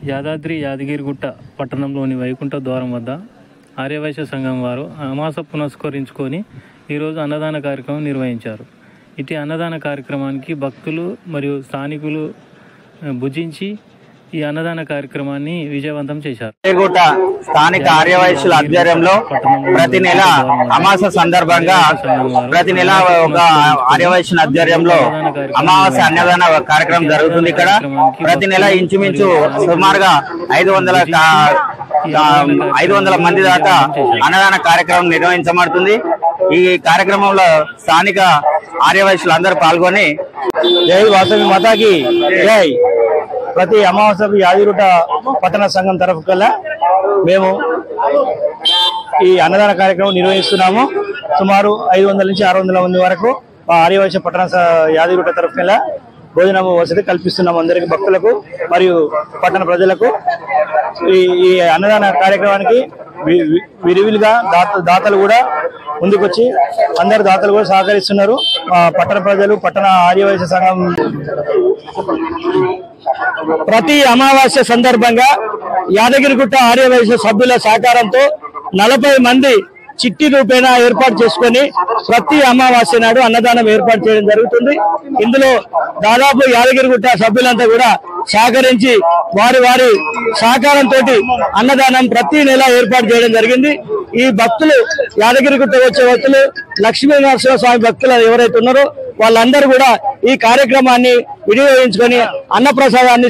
యాదాద్రి యాదగిరిగుట్ట పట్టణంలోని వైకుంఠ ద్వారం వద్ద ఆర్యవైశ్య సంఘం వారు అమాస పునస్కరించుకొని ఈరోజు అన్నదాన కార్యక్రమం నిర్వహించారు. ఇటు అన్నదాన కార్యక్రమానికి భక్తులు మరియు స్థానికులు భుజించి ఈ అన్నదాన కార్యక్రమాన్ని విజయవంతం చేశారు. స్థానిక ఆర్యవైశ్యుల ఆధ్వర్యంలో ప్రతి నెల అమాస సందర్భంగా ప్రతి నెల ఒక ఆర్యవైశ్యుల ఆధ్వర్యంలో అమావాస్య అన్నదాన కార్యక్రమం జరుగుతుంది. ఇక్కడ ప్రతి నెల ఇంచుమించు సుమారుగా 500 మంది దాకా అన్నదాన కార్యక్రమం నిర్వహించబడుతుంది. ఈ కార్యక్రమంలో స్థానిక ఆర్యవైశ్యులు అందరూ పాల్గొని జై వాసవి మాతాకి జై. ప్రతి అమావాస్యకు యాదగిరిగుట్ట పట్టణ సంఘం తరఫు కల్లా మేము ఈ అన్నదాన కార్యక్రమం నిర్వహిస్తున్నాము. సుమారు 500 నుంచి 600 మంది వరకు ఆర్యవైశ్య పట్టణ యాదగిరిగుట్ట తరఫు కల్లా భోజన వసతి కల్పిస్తున్నాము అందరికి, భక్తులకు మరియు పట్టణ ప్రజలకు. ఈ అన్నదాన కార్యక్రమానికి విరివిలుగా దాతలు కూడా ముందుకొచ్చి అందరు దాతలు కూడా సహకరిస్తున్నారు. పట్టణ ప్రజలు, పట్టణ ఆర్యవైశ్య సంఘం ప్రతి అమావాస్య సందర్భంగా యాదగిరిగుట్ట ఆర్యవైశ్య సభ్యుల సహకారంతో 40 మంది చిట్టి రూపేణ ఏర్పాటు చేసుకొని ప్రతి అమావాస్య నాడు అన్నదానం ఏర్పాటు చేయడం జరుగుతుంది. ఇందులో దాదాపు యాదగిరిగుట్ట సభ్యులంతా కూడా సహకరించి వారి సహకారంతో అన్నదానం ప్రతి నెల ఏర్పాటు చేయడం జరిగింది. ఈ భక్తులు యాదగిరిగుట్ట వచ్చే భక్తులు, లక్ష్మీనరసింహ స్వామి భక్తులు ఎవరైతే ఉన్నారో వాళ్ళందరూ కూడా ఈ కార్యక్రమాన్ని వినియోగించుకొని అన్నప్రసాదాన్ని